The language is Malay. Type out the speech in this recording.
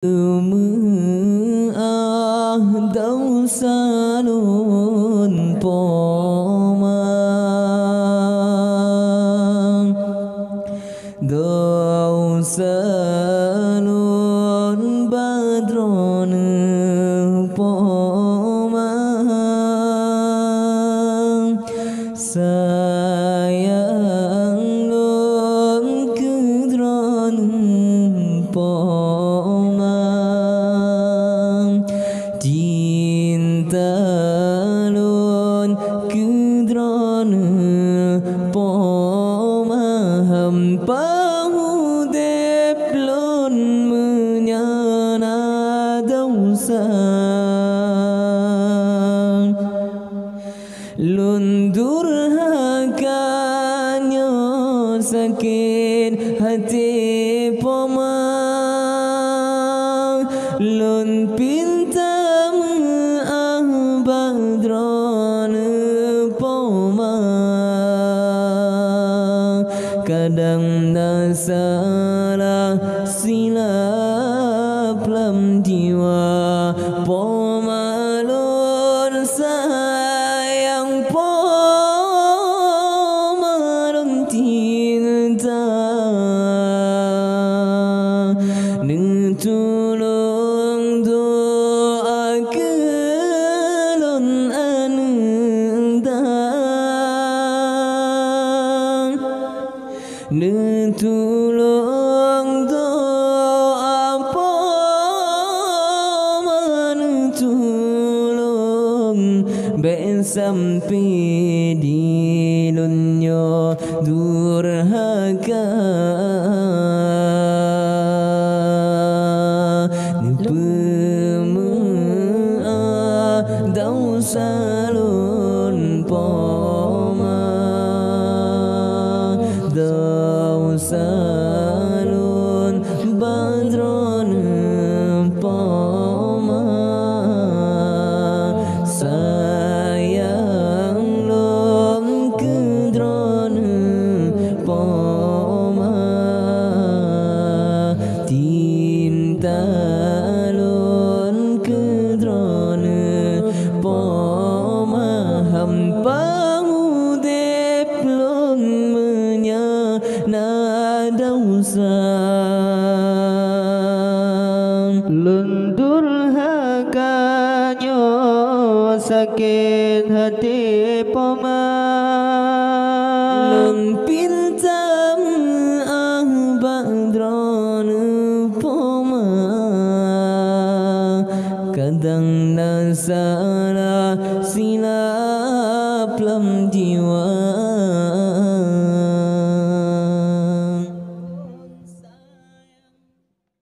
Đâu xa luôn po mang đâu xa luôn badron po mang sayang luôn kudron po cinta lon kudron pomaham pahudep lon menyana dausa lon durhakanya sakit hati pomang lon pinta badron pomang kadang nasalah silap lam jiwa pomalon sayang pomalon cinta nutulung doa kelon anendang nutulung doa pomanutulung ben sampai di dunia durhaka dau salun poma dau salun badron poma sayang lom kudron poma tinta lon kudron pomaham pangudep lon menyana dausang lundur hakanyo sakit hati pomang lon pintam badron pomang kadang nasalah silap lam jiwa